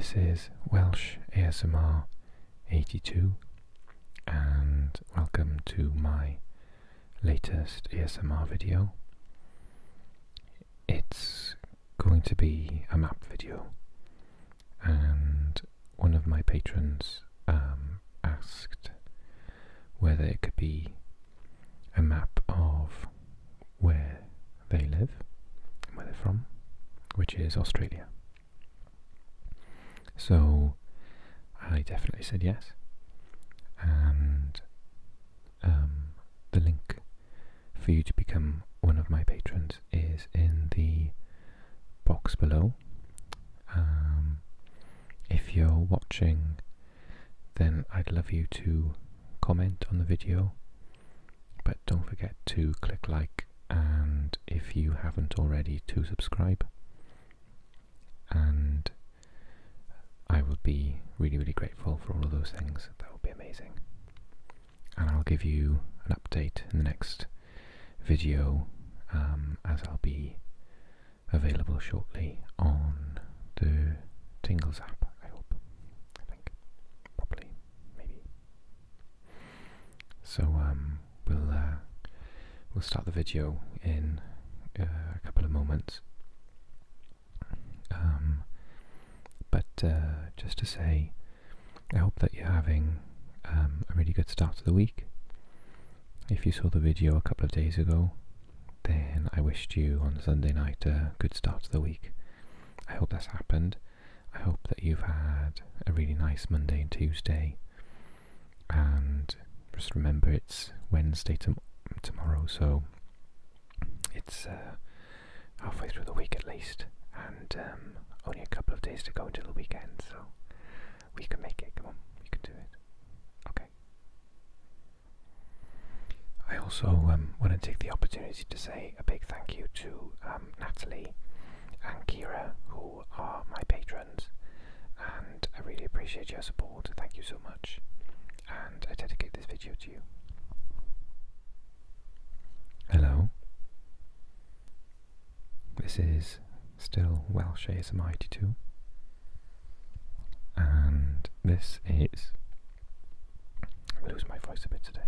This is Welsh ASMR 82 and welcome to my latest ASMR video. It's going to be a map video, and one of my patrons asked whether it could be a map of where they live and where they're from, which is Australia. So I definitely said yes, and the link for you to become one of my patrons is in the box below. If you're watching, then I'd love you to comment on the video, but don't forget to click like, and if you haven't already, to subscribe. And I would be really grateful for all of those things. That would be amazing. And I'll give you an update in the next video, as I'll be available shortly on the Tingles app, I think, probably, maybe. So we'll start the video in a couple of moments. But just to say, I hope that you're having a really good start to the week. If you saw the video a couple of days ago, then I wished you on Sunday night a good start to the week. I hope that's happened. I hope that you've had a really nice Monday and Tuesday. And just remember, it's Wednesday tomorrow, so it's halfway through the week at least. And only a couple of days to go until the weekend, so we can make it. Come on, we can do it. Okay. I also want to take the opportunity to say a big thank you to Natalie and Kira, who are my patrons, and I really appreciate your support. Thank you so much, and I dedicate this video to you. Hello. This is still Welsh ASMR 82, and this is, I'm losing my voice a bit today.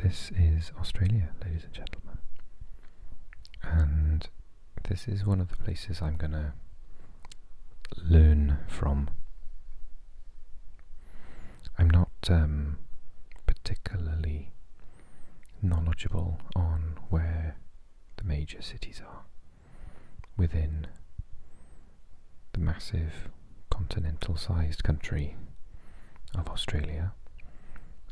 This is Australia, ladies and gentlemen, and this is one of the places I'm gonna learn from. I'm not particularly knowledgeable on where the major cities are within the massive continental-sized country of Australia,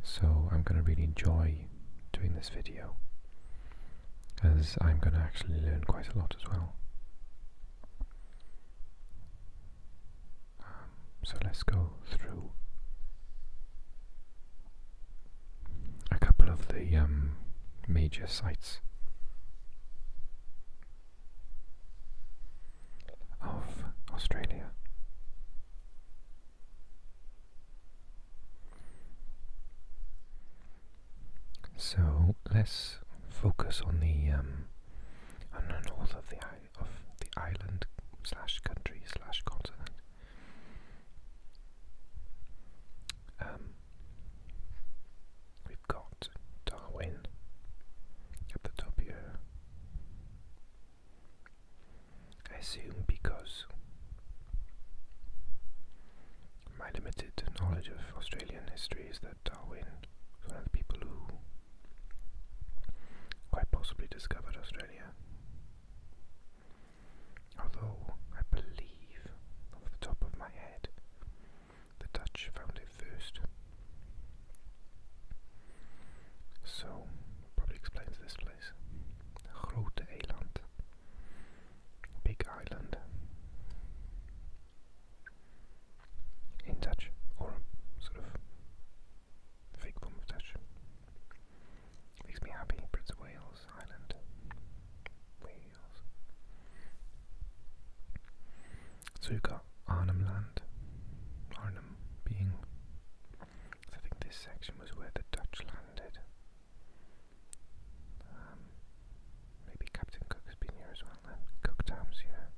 so I'm going to really enjoy doing this video, as I'm going to actually learn quite a lot as well. So let's go through a couple of the major sites of Australia. So let's focus on the north of the island slash country slash continent. We've got Darwin at the top here. I assume because my limited knowledge of Australian history is that Darwin was one of the people who quite possibly discovered Australia. Although I believe, off the top of my head, the Dutch found it first. So, probably explains this place. Grote Eiland. Big island. In Dutch, or sort of fake form of Dutch. Makes me happy. Prince of Wales Island. Wales. So you've got Arnhem Land. Arnhem being, I think this section was where the Dutch landed. Maybe Captain Cook has been here as well then. Cooktown's here.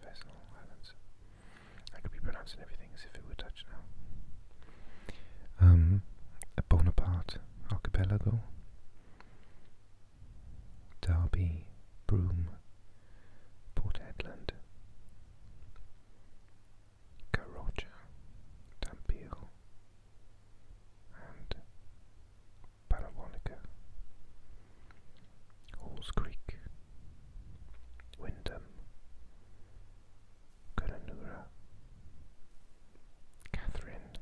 Vessel Islands. I could be pronouncing everything as if it were Dutch now. A Bonaparte Archipelago, Derby, Broome, Port Edland, Carocha, Dampier, and Palawonica, Halls Creek, Wyndham, Coonaroora, Catherine,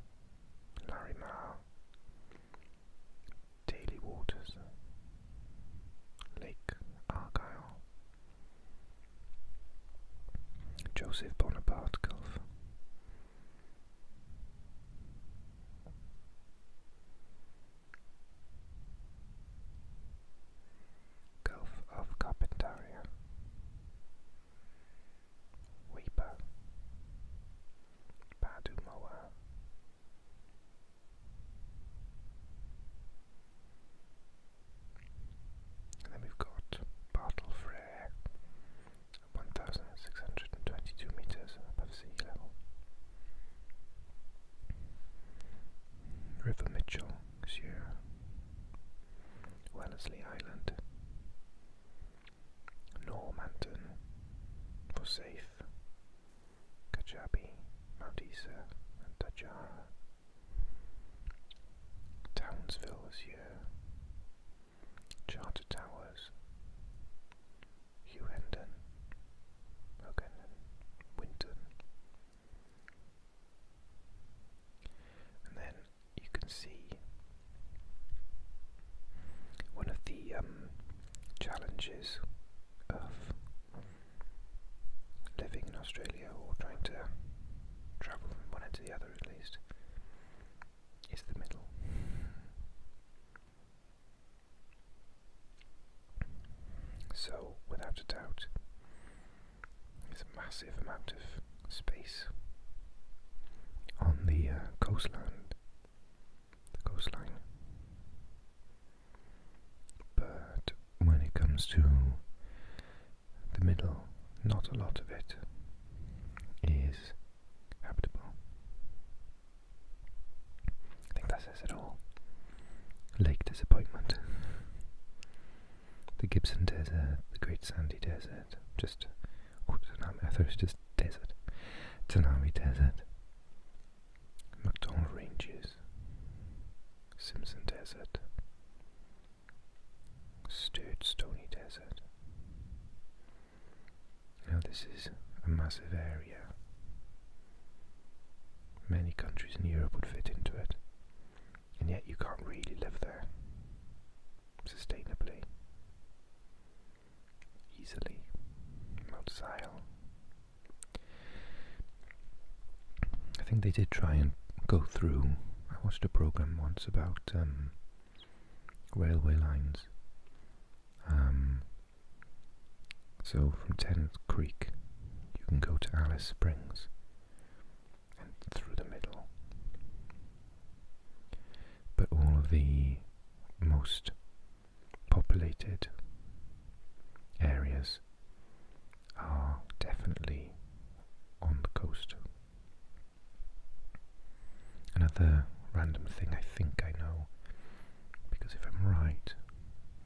Larimar, Daily Waters, Lake Argyle, Joseph Bonaparte Gulf, Gulf of Carpentaria, Weipa, Padumoa, and then we've got Bartle Frere, 1,622 metres above sea level. River Mitchell, Sur, Wellesley Island, Normanton, Forsyth, Kajabi, Mount Isa, and Tajara, Townsville, Sur, Charter Towers, Hewenden, Ogenden, Winton, and then you can see one of the challenges of living in Australia, or trying to travel from one end to the other at least, is the middle. So, without a doubt, there's a massive amount of space on the coastline. But when it comes to the middle, not a lot of it is habitable. I think that says it all. Lake Disappointment, the Gibson Desert, the Great Sandy Desert, I thought it was just desert, Tanami Desert, McDonald Ranges, Simpson Desert, Sturt Stony Desert. Now this is a massive area. Many countries in Europe would fit into it, and yet you can't really live there sustainably, easily. Mount Zile. I think they did try and go through. I watched a program once about railway lines. So from Tennant Creek, you can go to Alice Springs and through the middle. But all of the most populated areas are definitely on the coast. Another random thing I think I know, because if I'm right,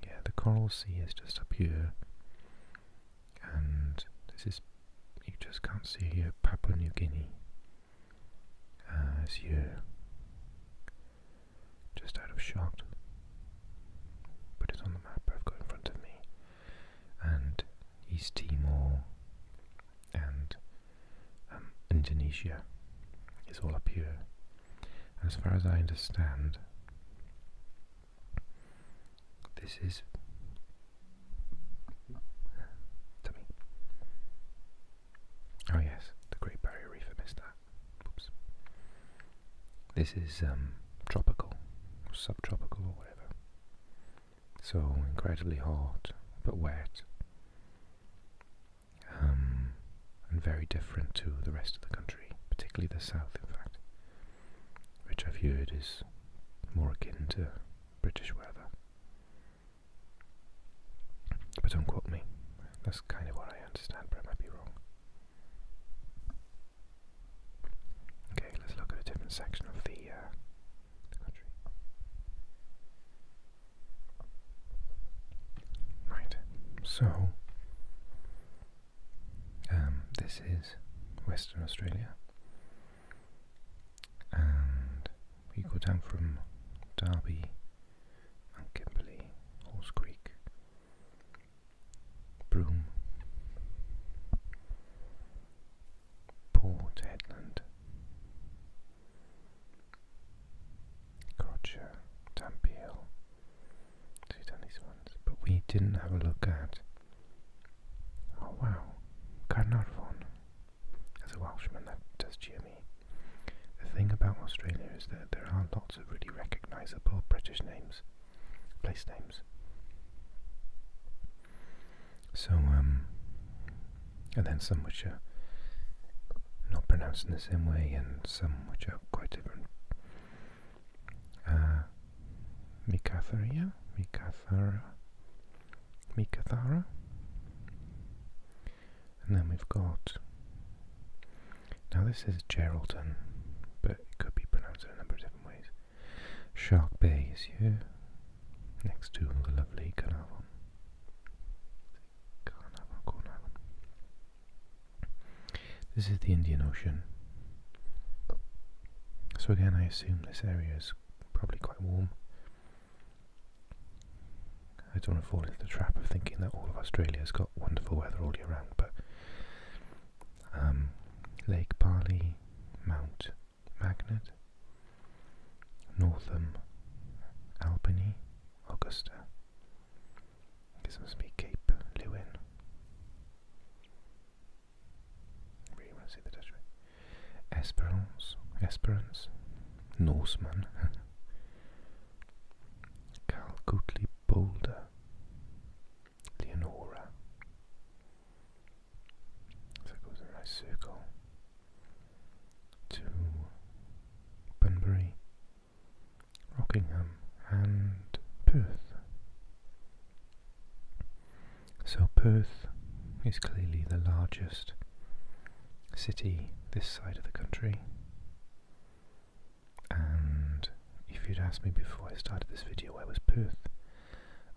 yeah, the Coral Sea is just up here, and this is, you just can't see here, Papua New Guinea is here, just out of shot. Put it on the map I've got in front of me, and East Timor and Indonesia is all up here. And as far as I understand, this is oh yes, the Great Barrier Reef, I missed that. Oops. This is tropical, or subtropical, or whatever. So incredibly hot, but wet, and very different to the rest of the country, particularly the south, in fact, which I've heard is more akin to British weather. But don't quote me. That's kind of what I understand, but I might be wrong. So, this is Western Australia, and we go down from Derby and Kimberley, Horse Creek, Broome, Port Hedland, Crotcher, Tampiel. So we've done these ones, but we didn't have a look at, oh wow, Carnarvon. As a Welshman, that does cheer me. The thing about Australia is that there are lots of really recognisable British names, place names. So, and then some which are not pronounced in the same way, and some which are quite different. Mikathara. And then we've got, now this is Geraldton, but it could be pronounced in a number of different ways. Shark Bay is here, next to the lovely Carnarvon. This is the Indian Ocean. So again, I assume this area is probably quite warm. I don't want to fall into the trap of thinking that all of Australia's got wonderful weather all year round, but Lake Barley, Mount Magnet, Northam, Albany, Augusta. This must be Cape Lewin. Really want to say the Dutch way. Esperance, Norseman, Calgutly Boulder, Leonora. So it goes in a nice circle to Bunbury, Rockingham, and Perth. So Perth is clearly the largest city this side of the country, and if you'd asked me before I started this video where was Perth,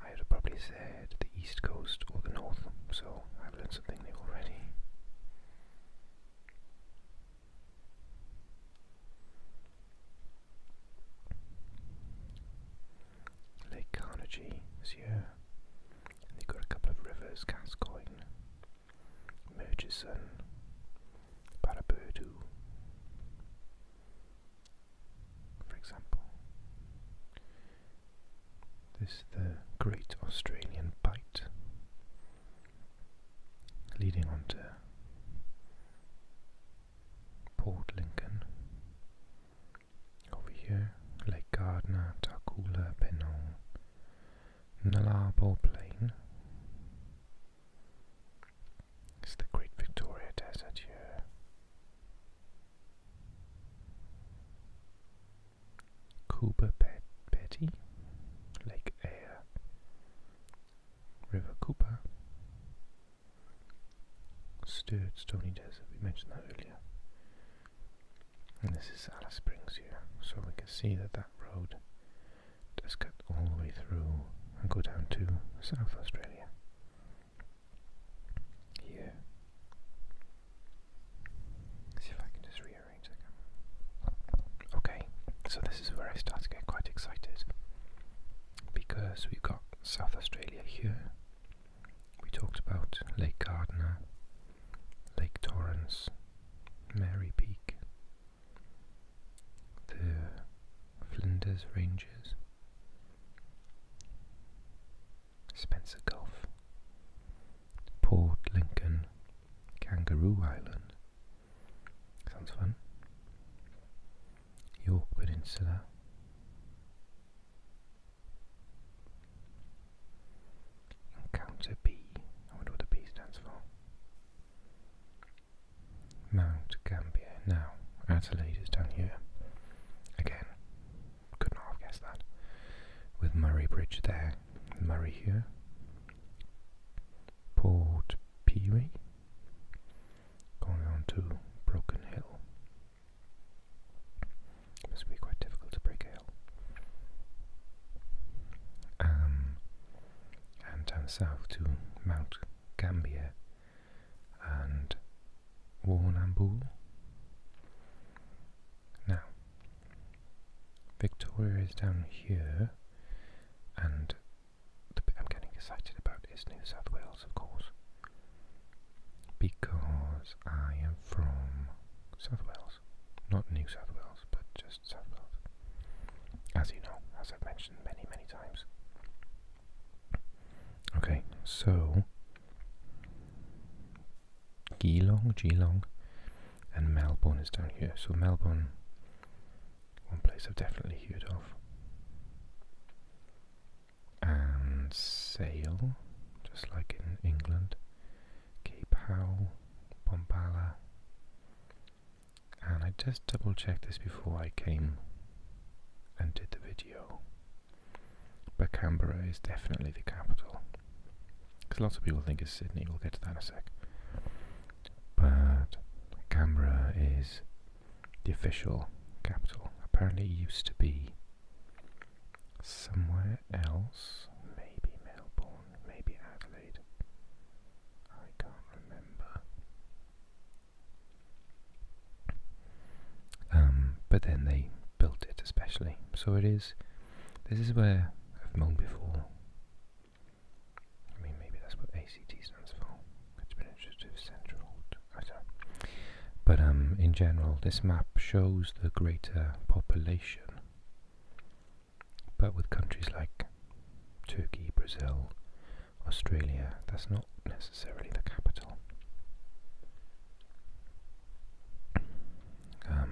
I would have probably said the east coast or the north, so I've learned something new already. Lake Carnegie is here, and they've got a couple of rivers, Gascoyne, Murchison, Baraburdoo, for example. This is the Great Australian Bight, leading on to Port Lincoln. Over here, Lake Gardner, Tarcoola, Pennong, Nullarbor Plain. It's the Great Victoria Desert here. Cooper Petty, Lake Eyre, River Cooper, Sturt Stony Desert, we mentioned that earlier. And this is Alice Springs here, so we can see that that road does cut all the way through and go down to South Australia. Here. See if I can just rearrange the camera. Okay, so this is where I start to get quite excited, because we've got South Australia here. We talked about Lake Gardner, Lake Torrens, Mary Peak, the Flinders Ranges, Spencer Gulf, Port Lincoln, Kangaroo Island. Sounds fun. York Peninsula, Encounter B. I wonder what the B stands for. Mount Gambier. Now, Adelaide is down here. Again, could not have guessed that. With Murray Bridge there, Murray here. Port Pirie, going on to Broken Hill. Must be quite difficult to break a hill. And down south to Mount Gambier and Warrnambool. Now, Victoria is down here, and the bit I'm getting excited about is New South Wales, of course, because I am from South Wales. Not New South Wales, but just South Wales. As you know, as I've mentioned many, many times. Okay, so Geelong, and Melbourne is down here. So Melbourne, one place I've definitely heard of. And Sale, just like in England. Cape Howe, Bombala. And I just double checked this before I came and did the video. But Canberra is definitely the capital. Because lots of people think it's Sydney, we'll get to that in a sec. But Canberra is the official capital. Apparently it used to be somewhere else. Maybe Melbourne, maybe Adelaide. I can't remember. But then they built it especially. So it is, this is where I've moaned before. I mean, maybe that's what ACT stands for. Administrative Central. I don't know. But in general, this map shows the greater population. But with countries like Turkey, Brazil, Australia, that's not necessarily the capital.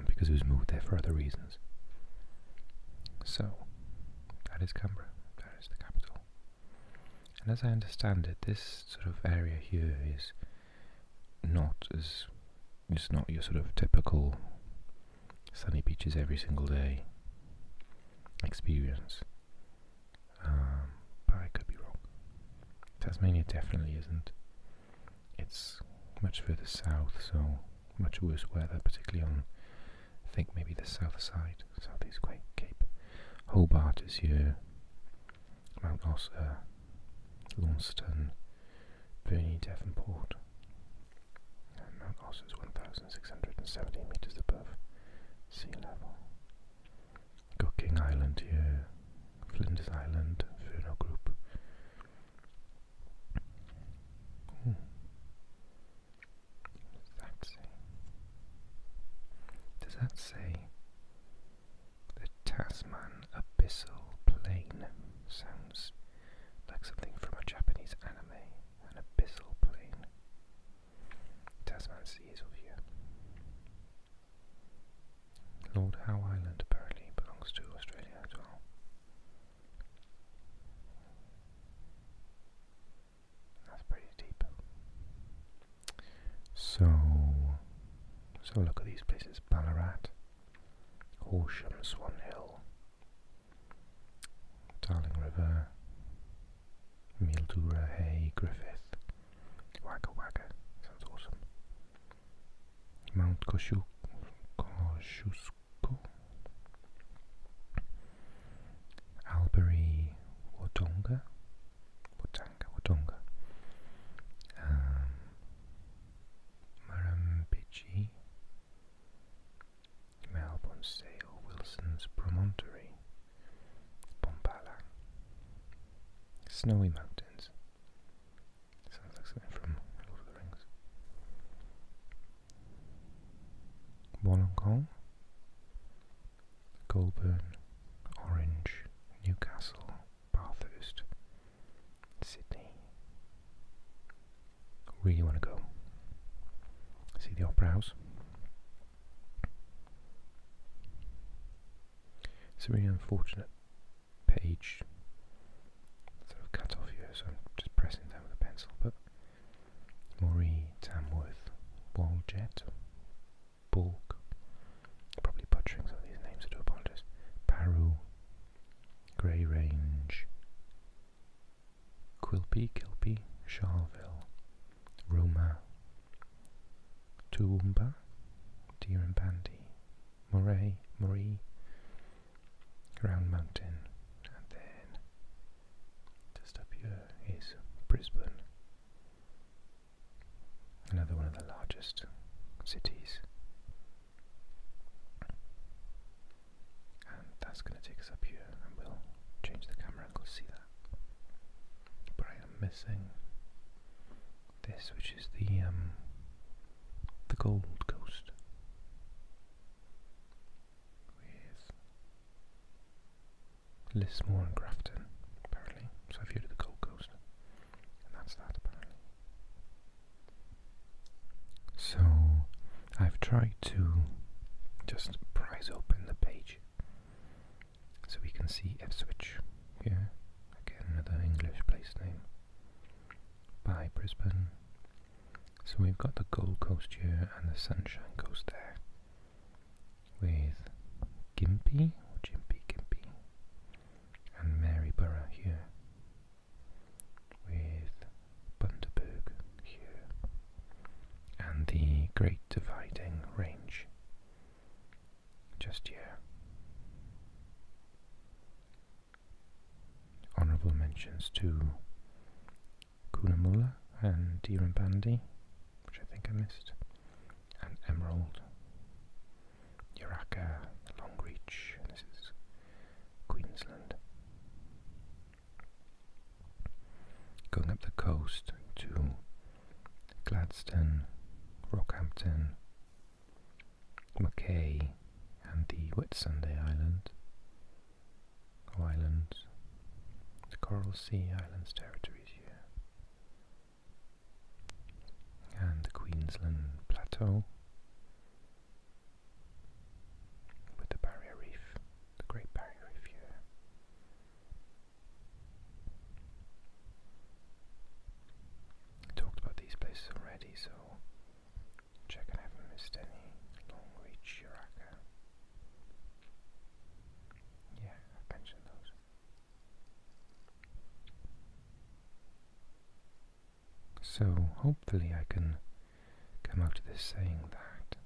Because it was moved there for other reasons. So, that is Canberra, that is the capital. And as I understand it, this sort of area here is not as, it's not your sort of typical sunny beaches every single day experience. But I could be wrong. Tasmania definitely isn't. It's much further south, so much worse weather, particularly on, I think maybe the south side, southeast Cape. Hobart is here, Mount Ossa, Launceston, Verney, Devonport, and Mount Ossa is 1,617 metres above sea level. Got King Island here, Flinders Island, Furneaux Group. Ooh. What does that say? Does that say the Tasman Abyssal Plain? Sounds like something from a Japanese anime. An abyssal plain. Tasman Sea is over here. Lord Howe Island apparently belongs to Australia as well. That's pretty deep. So look at these places: Ballarat, Horsham, Swan Hill, Darling River, Mildura, Hay, Griffith, Wagga Wagga. Sounds awesome. Mount Kosciuszko, Albury, Wodonga, Murrumbidgee, Melbourne, Sale, Wilson's Promontory, Bombala, Snowy Mountains. Sounds like something from Lord of the Rings. Wollongong, Goulburn, Orange, Newcastle, Bathurst, Sydney. Really want to go see the Opera House. It's a really unfortunate page sort of cut off here, so I'm just pressing down with a pencil. But Moree, Tamworth, Waljet, Borg, probably butchering some of these names, I do apologise. Paru, Grey Range, Quilpie, Charleville, Roma, Toowoomba, Deeranbandy, Moree, Round Mountain, and then just up here is Brisbane, largest cities. And that's going to take us up here, and we'll change the camera and we'll see that. But I am missing this, which is the Gold Coast, with Lismore and Grafton, apparently. So I've heard of the Gold Coast, and that's that apparently. So I've tried to just prise open the page so we can see Ipswich here. Again, another English place name by Brisbane. So we've got the Gold Coast here and the Sunshine Coast there, with Gympie, and Maryborough here, with Bundaberg here, and the Great Dividing Range just here. Honourable mentions to Coonamulla and Dirranbandi, which I think I missed, and Emerald, Yaraka, Longreach, and this is Queensland. Going up the coast to Gladstone, Rockhampton, Mackay, and the Whitsunday Islands, the Coral Sea Islands territories here, and the Queensland Plateau, with the Barrier Reef, the Great Barrier Reef here. I talked about these places already, so check I haven't missed any. Longreach, Yaraka. Yeah, I've mentioned those. So hopefully I can come out of this saying that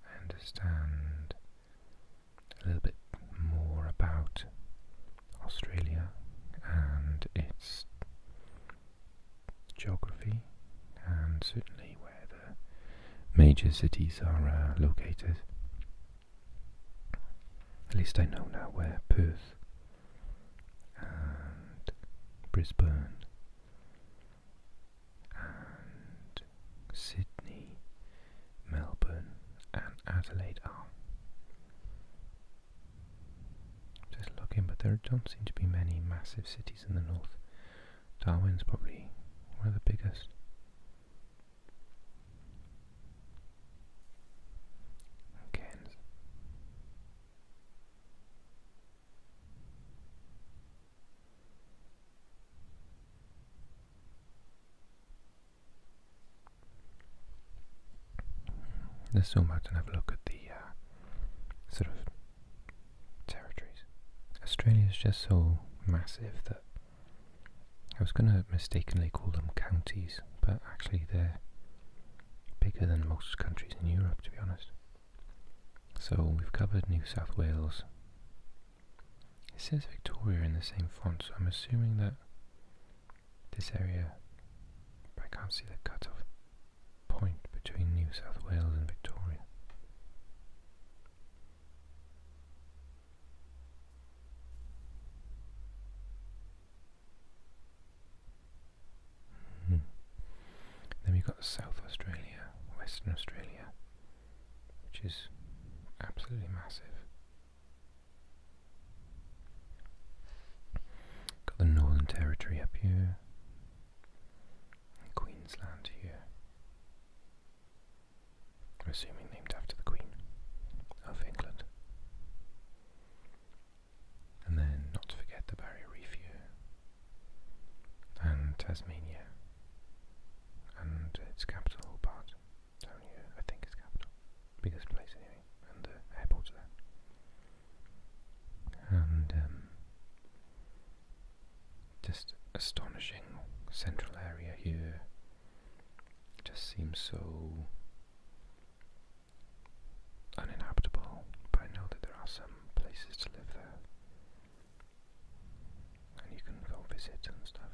I understand a little bit more about Australia and its geography, and certainly where the major cities are located. At least I know now where Perth and Brisbane and Sydney, Melbourne and Adelaide are. Just looking, but there don't seem to be many massive cities in the north. Darwin's probably one of the biggest. Cairns. Let's zoom out and have a look at the sort of territories. Australia is just so massive that I was going to mistakenly call them counties, but actually they're bigger than most countries in Europe, to be honest. So we've covered New South Wales. It says Victoria in the same font, so I'm assuming that this area, but I can't see the cut-off point between New South Wales and Victoria. Then we've got South Australia, Western Australia, which is absolutely massive. Got the Northern Territory up here, and Queensland here. I'm assuming named after the Queen of England. And then, not to forget, the Barrier Reef here, and Tasmania, and its capital Hobart down here. I think it's capital, biggest place anyway, and the airport's there. And just astonishing central area here. Just seems so uninhabitable, but I know that there are some places to live there, and you can go visit and stuff.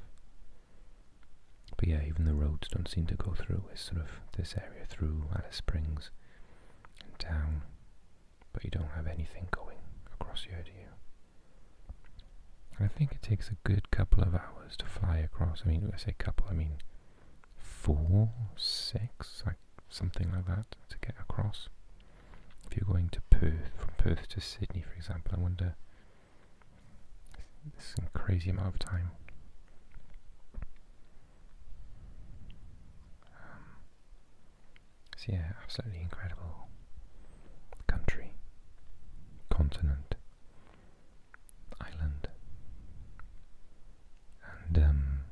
But yeah, even the roads don't seem to go through. It's sort of this area through Alice Springs and down, but you don't have anything going across here, do you? I think it takes a good couple of hours to fly across. I mean, when I say couple, I mean 4, 6, like something like that, to get across. If you're going to Perth, from Perth to Sydney, for example, I wonder, it's a crazy amount of time. So yeah, absolutely incredible country, continent, island, and I'm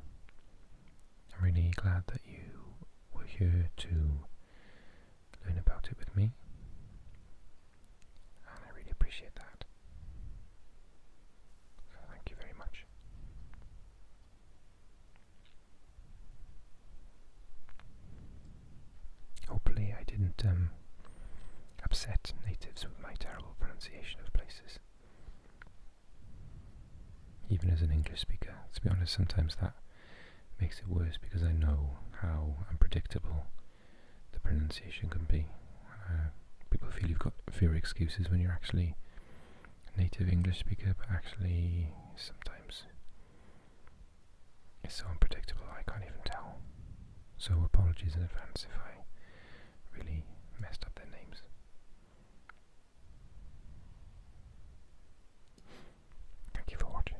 really glad that you were here to learn about it with me, and I really appreciate that. So thank you very much. Hopefully I didn't upset natives with my terrible pronunciation of places. Even as an English speaker, to be honest, sometimes that makes it worse because I know how unpredictable the pronunciation can be. People feel you've got fewer excuses when you're actually a native English speaker, but actually sometimes it's so unpredictable I can't even tell. So apologies in advance if I really messed up their names. Thank you for watching.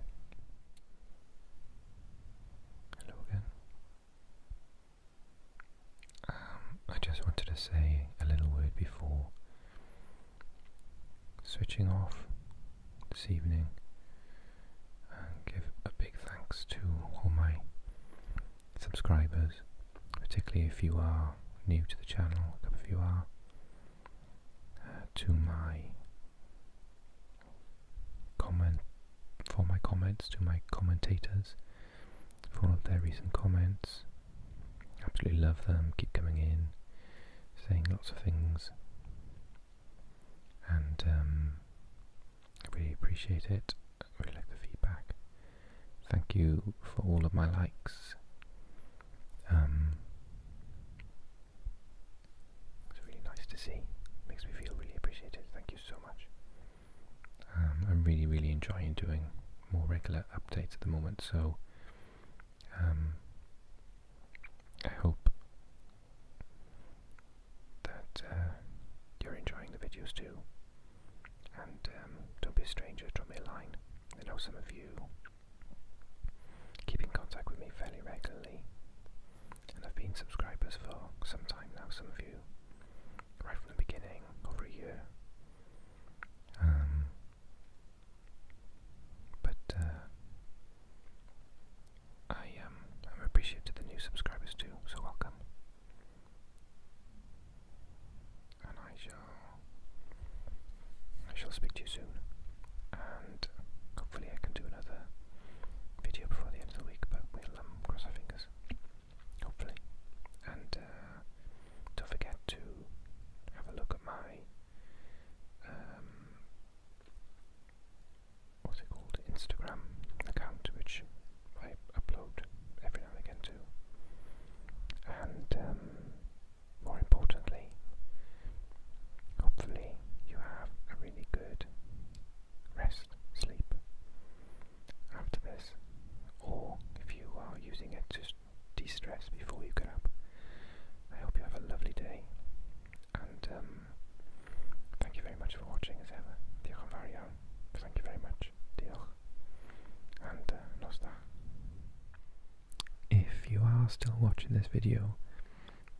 Hello again. I just wanted to say a little word before switching off this evening and give a big thanks to all my subscribers, particularly if you are new to the channel, a couple of you are, to my comments, to my commentators, for all of their recent comments. Absolutely love them, keep coming in, saying lots of things, and I really appreciate it. I really like the feedback. Thank you for all of my likes. It's really nice to see. Makes me feel really appreciated. Thank you so much. I'm really enjoying doing more regular updates at the moment, so I hope that you're enjoying the videos too, and don't be a stranger, drop me a line. I know some of you keep in contact with me fairly regularly and have been subscribers for some time now, some of you right from the beginning, over a year. But I'm appreciative to the new subscribers too, so welcome. And I shall speak to you soon, and hopefully I can do another video before the end of the week, but we'll cross our fingers, hopefully. And don't forget to have a look at my what's it called, Instagram account, which I upload every now and again too. And more importantly, hopefully you have a really good rest, sleep after this, or if you are using it to de-stress before you get up, I hope you have a lovely day, and thank you very much for watching as ever. Diolch yn fawr iawn. Thank you very much. Diolch. And nos da. If you are still watching this video,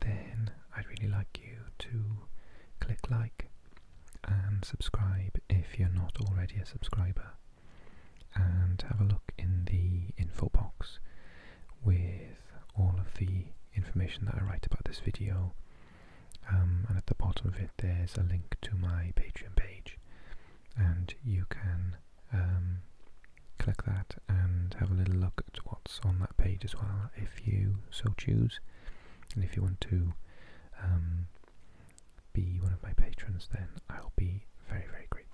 then I'd really like you to click like and subscribe if you're not already a subscriber, and have a look in the info box with all of the information that I write about this video, and at the bottom of it there's a link to my Patreon page, and you can click that and have a little look at what's on that page as well, if you so choose. And if you want to be one of my patrons, then I'll be very grateful.